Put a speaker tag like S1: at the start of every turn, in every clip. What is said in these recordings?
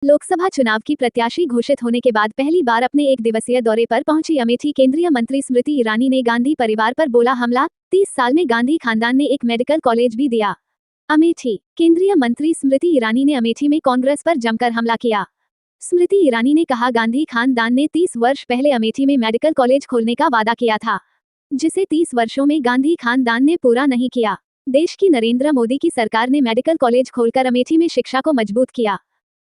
S1: लोकसभा चुनाव की प्रत्याशी घोषित होने के बाद पहली बार अपने एक दिवसीय दौरे पर पहुंची अमेठी केंद्रीय मंत्री स्मृति ईरानी ने गांधी परिवार पर बोला हमला। 30 साल में गांधी खानदान ने एक मेडिकल कॉलेज भी दिया। अमेठी। केंद्रीय मंत्री स्मृति ईरानी ने अमेठी में कांग्रेस पर जमकर हमला किया। स्मृति ईरानी ने कहा, गांधी खानदान ने 30 वर्ष पहले अमेठी में मेडिकल कॉलेज खोलने का वादा किया था, जिसे 30 वर्षों में गांधी खानदान ने पूरा नहीं किया। देश की नरेंद्र मोदी की सरकार ने मेडिकल कॉलेज खोलकर अमेठी में शिक्षा को मजबूत किया।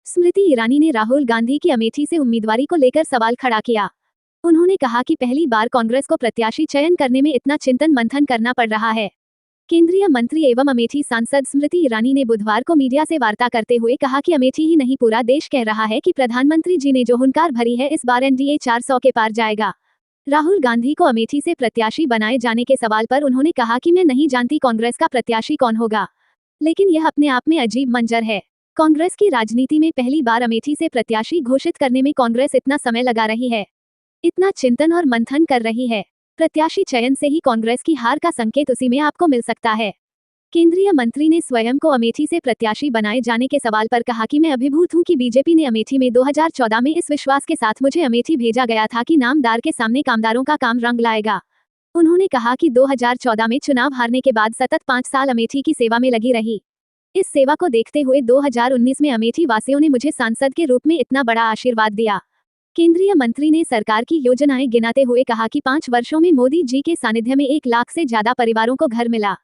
S1: स्मृति ईरानी ने राहुल गांधी की अमेठी से उम्मीदवारी को लेकर सवाल खड़ा किया। उन्होंने कहा कि पहली बार कांग्रेस को प्रत्याशी चयन करने में इतना चिंतन मंथन करना पड़ रहा है। केंद्रीय मंत्री एवं अमेठी सांसद स्मृति ईरानी ने बुधवार को मीडिया से वार्ता करते हुए कहा कि अमेठी ही नहीं पूरा देश कह रहा है कि प्रधानमंत्री जी ने जो हुंकार भरी है, इस बार एनडीए 400 के पार जाएगा। राहुल गांधी को अमेठी से प्रत्याशी बनाए जाने के सवाल पर उन्होंने कहा कि मैं नहीं जानती कांग्रेस का प्रत्याशी कौन होगा, लेकिन यह अपने आप में अजीब मंजर है। कांग्रेस की राजनीति में पहली बार अमेठी से प्रत्याशी घोषित करने में कांग्रेस इतना समय लगा रही है, इतना चिंतन और मंथन कर रही है। प्रत्याशी चयन से ही कांग्रेस की हार का संकेत उसी में आपको मिल सकता है। केंद्रीय मंत्री ने स्वयं को अमेठी से प्रत्याशी बनाए जाने के सवाल पर कहा कि मैं अभिभूत हूं कि बीजेपी ने अमेठी में 2014 में इस विश्वास के साथ मुझे अमेठी भेजा गया था कि नामदार के सामने कामदारों का काम रंग लाएगा। उन्होंने कहा कि 2014 में चुनाव हारने के बाद सतत 5 साल अमेठी की सेवा में लगी रही। इस सेवा को देखते हुए 2019 में अमेठी वासियों ने मुझे सांसद के रूप में इतना बड़ा आशीर्वाद दिया। केंद्रीय मंत्री ने सरकार की योजनाएं गिनाते हुए कहा कि 5 वर्षों में मोदी जी के सानिध्य में 1 लाख से ज्यादा परिवारों को घर मिला,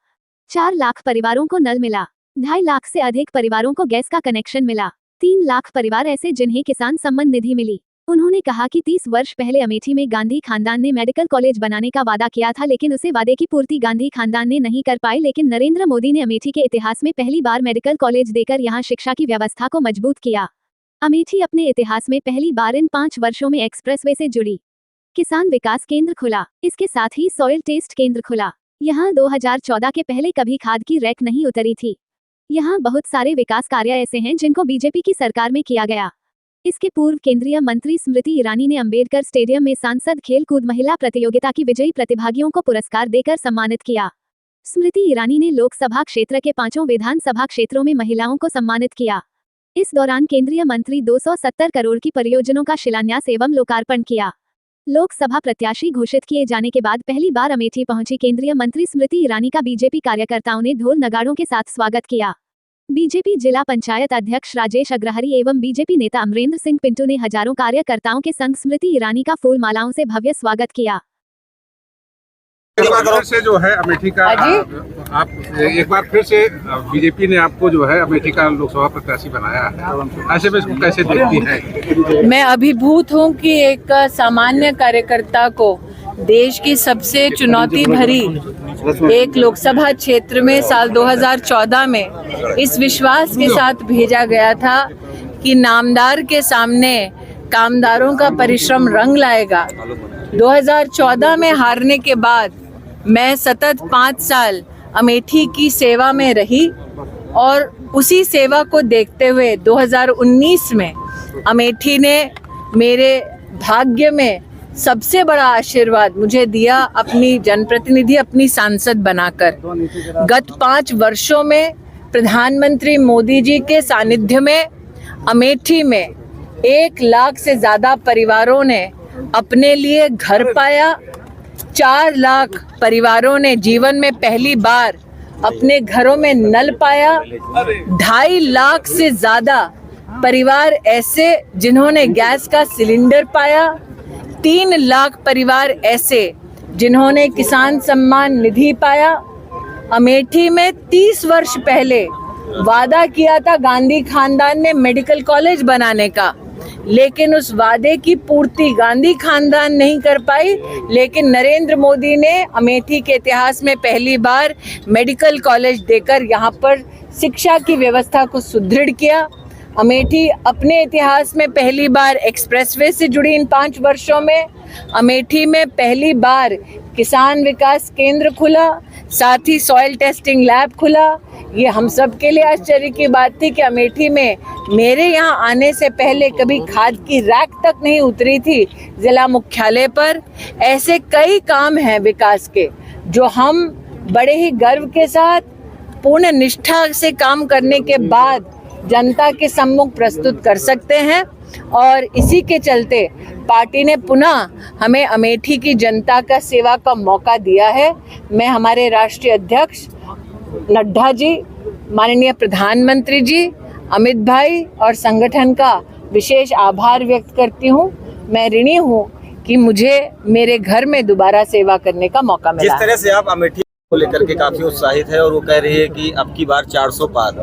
S1: 4 लाख परिवारों को नल मिला, 2.5 लाख से अधिक परिवारों को गैस का कनेक्शन मिला, 3 लाख परिवार ऐसे जिन्हें किसान सम्मान निधि मिली। उन्होंने कहा कि 30 वर्ष पहले अमेठी में गांधी खानदान ने मेडिकल कॉलेज बनाने का वादा किया था, लेकिन उसे वादे की पूर्ति गांधी खानदान ने नहीं कर पाई। लेकिन नरेंद्र मोदी ने अमेठी के इतिहास में पहली बार मेडिकल कॉलेज देकर यहां शिक्षा की व्यवस्था को मजबूत किया। अमेठी अपने इतिहास में पहली बार इन 5 वर्षों में एक्सप्रेसवे से जुड़ी। किसान विकास केंद्र खुला, इसके साथ ही सॉइल टेस्ट केंद्र खुला। यहाँ 2014 के पहले कभी खाद की रैक नहीं उतरी थी। यहाँ बहुत सारे विकास कार्य ऐसे हैं जिनको बीजेपी की सरकार में किया गया। इसके पूर्व केंद्रीय मंत्री स्मृति ईरानी ने अंबेडकर स्टेडियम में सांसद खेल कूद महिला प्रतियोगिता की विजयी प्रतिभागियों को पुरस्कार देकर सम्मानित किया। स्मृति ईरानी ने लोकसभा क्षेत्र के 5 विधानसभा क्षेत्रों में महिलाओं को सम्मानित किया। इस दौरान केंद्रीय मंत्री 270 करोड़ की परियोजनाओं का शिलान्यास एवं लोकार्पण किया। लोकसभा प्रत्याशी घोषित किए जाने के बाद पहली बार अमेठी पहुंची केंद्रीय मंत्री स्मृति ईरानी का बीजेपी कार्यकर्ताओं ने ढोल नगाड़ों के साथ स्वागत किया। बीजेपी जिला पंचायत अध्यक्ष राजेश अग्रहरी एवं बीजेपी नेता अमरेंद्र सिंह पिंटू ने हजारों कार्यकर्ताओं के संग स्मृति ईरानी का फूल मालाओं से भव्य स्वागत किया।
S2: फिर से जो है अमेठी का आप एक बार फिर से बीजेपी ने आपको जो है अमेठी का लोकसभा प्रत्याशी बनाया है, ऐसे में इसको कैसे देखती हैं?
S3: मैं अभिभूत हूँ कि एक सामान्य कार्यकर्ता को देश की सबसे चुनौती भरी एक लोकसभा क्षेत्र में साल 2014 में इस विश्वास के साथ भेजा गया था कि नामदार के सामने कामदारों का परिश्रम रंग लाएगा। 2014 में हारने के बाद मैं सतत 5 साल अमेठी की सेवा में रही और उसी सेवा को देखते हुए 2019 में अमेठी ने मेरे भाग्य में सबसे बड़ा आशीर्वाद मुझे दिया, अपनी जनप्रतिनिधि, अपनी सांसद बनाकर। गत 5 वर्षों में प्रधानमंत्री मोदी जी के सानिध्य में अमेठी में 1 लाख से ज़्यादा परिवारों ने अपने लिए घर पाया। 4 लाख परिवारों ने जीवन में पहली बार अपने घरों में नल पाया। 2.5 लाख से ज़्यादा परिवार ऐसे जिन्होंने गैस का सिलेंडर पाया। 3 लाख परिवार ऐसे जिन्होंने किसान सम्मान निधि पाया। अमेठी में 30 वर्ष पहले वादा किया था गांधी खानदान ने मेडिकल कॉलेज बनाने का, लेकिन उस वादे की पूर्ति गांधी खानदान नहीं कर पाई। लेकिन नरेंद्र मोदी ने अमेठी के इतिहास में पहली बार मेडिकल कॉलेज देकर यहाँ पर शिक्षा की व्यवस्था को सुदृढ़ किया। अमेठी अपने इतिहास में पहली बार एक्सप्रेसवे से जुड़ी इन 5 वर्षों में। अमेठी में पहली बार किसान विकास केंद्र खुला, साथ ही सॉइल टेस्टिंग लैब खुला। ये हम सब के लिए आश्चर्य की बात थी कि अमेठी में मेरे यहाँ आने से पहले कभी खाद की रैक तक नहीं उतरी थी जिला मुख्यालय पर। ऐसे कई काम हैं विकास के जो हम बड़े ही गर्व के साथ पूर्ण निष्ठा से काम करने के बाद जनता के सम्मुख प्रस्तुत कर सकते हैं। और इसी के चलते पार्टी ने पुनः हमें अमेठी की जनता का सेवा का मौका दिया है। मैं हमारे राष्ट्रीय अध्यक्ष नड्डा जी, माननीय प्रधानमंत्री जी, अमित भाई और संगठन का विशेष आभार व्यक्त करती हूँ। मैं ऋणी हूँ कि मुझे मेरे घर में दोबारा सेवा करने का मौका मिला।
S4: जिस तरह से आप अमेठी को लेकर के काफी उत्साहित है और वो कह रही है कि अब की बार 400 पार।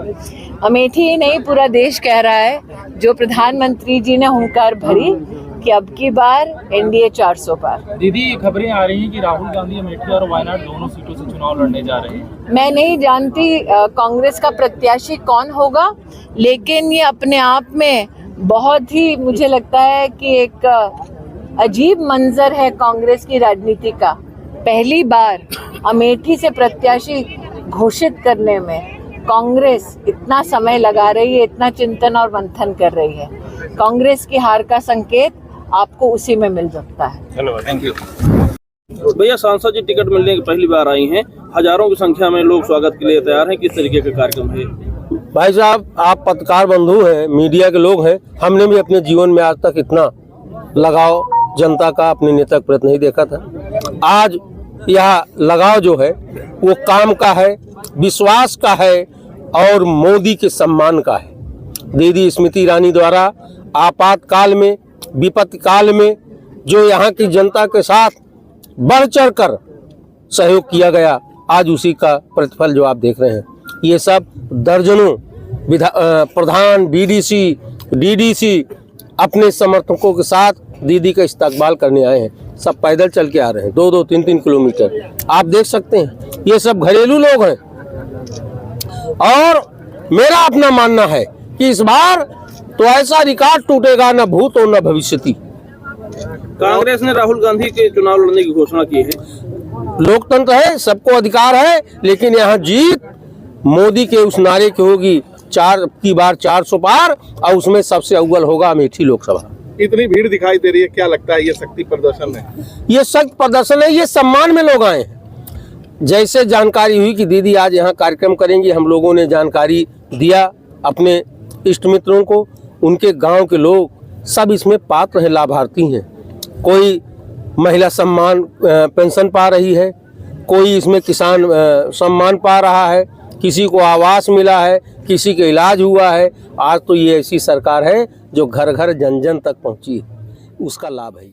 S3: अमेठी ही नहीं, पूरा देश कह रहा है, जो प्रधानमंत्री जी ने हुंकार भरी कि अब की बार एनडीए 400 पार।
S5: दीदी, खबरें आ रही हैं कि राहुल गांधी अमेठी और वायनाड दोनों सीटों से चुनाव लड़ने जा रहे हैं।
S3: मैं नहीं जानती कांग्रेस का प्रत्याशी कौन होगा, लेकिन ये अपने आप में बहुत ही, मुझे लगता है कि एक अजीब मंजर है कांग्रेस की राजनीति का। पहली बार अमेठी से प्रत्याशी घोषित करने में कांग्रेस इतना समय लगा रही है, इतना चिंतन और मंथन कर रही है। कांग्रेस की हार का संकेत आपको उसी में मिल सकता है।
S4: धन्यवाद, थैंक यू।
S6: भैया, सांसद जी टिकट मिलने की पहली बार आई हैं, हजारों की संख्या में लोग स्वागत के लिए तैयार हैं, किस तरीके का कार्यक्रम है?
S7: भाई साहब, आप पत्रकार बंधु हैं, मीडिया के लोग हैं, हमने भी अपने जीवन में आज तक इतना लगाव जनता का अपने नेता के प्रति नहीं देखा था। आज यह लगाव जो है वो काम का है, विश्वास का है और मोदी के सम्मान का है। दीदी स्मृति ईरानी द्वारा आपातकाल में, विपत्ति काल में जो यहाँ की जनता के साथ बढ़ चढ़ कर सहयोग किया गया, आज उसी का प्रतिफल जो आप देख रहे हैं। ये सब दर्जनों प्रधान, बीडीसी, डीडीसी अपने समर्थकों के साथ दीदी का इस्तकबाल करने आए हैं। सब पैदल चल के आ रहे हैं, 2-2, 3-3 किलोमीटर। आप देख सकते हैं, ये सब घरेलू लोग हैं। और मेरा अपना मानना है कि इस बार तो ऐसा रिकॉर्ड टूटेगा, न भूत और न भविष्यति।
S6: कांग्रेस ने राहुल गांधी के चुनाव लड़ने की घोषणा की है।
S7: लोकतंत्र है, सबको अधिकार है, लेकिन यहाँ जीत मोदी के उस नारे की होगी, 4 की बार 400 पार, और उसमें सबसे अव्वल होगा अमेठी लोकसभा।
S2: इतनी भीड़ दिखाई दे रही है, क्या लगता है ये शक्ति प्रदर्शन है?
S7: ये शक्ति प्रदर्शन है, ये सम्मान में लोग आए हैं। जैसे जानकारी हुई कि दीदी आज यहाँ कार्यक्रम करेंगी, हम लोगों ने जानकारी दिया अपने इष्ट मित्रों को, उनके गांव के लोग सब इसमें पात्र हैं, लाभार्थी हैं। कोई महिला सम्मान पेंशन पा रही है, कोई इसमें किसान सम्मान पा रहा है, किसी को आवास मिला है, किसी का इलाज हुआ है। आज तो ये ऐसी सरकार है जो घर घर जन जन तक पहुंची है, उसका लाभ है।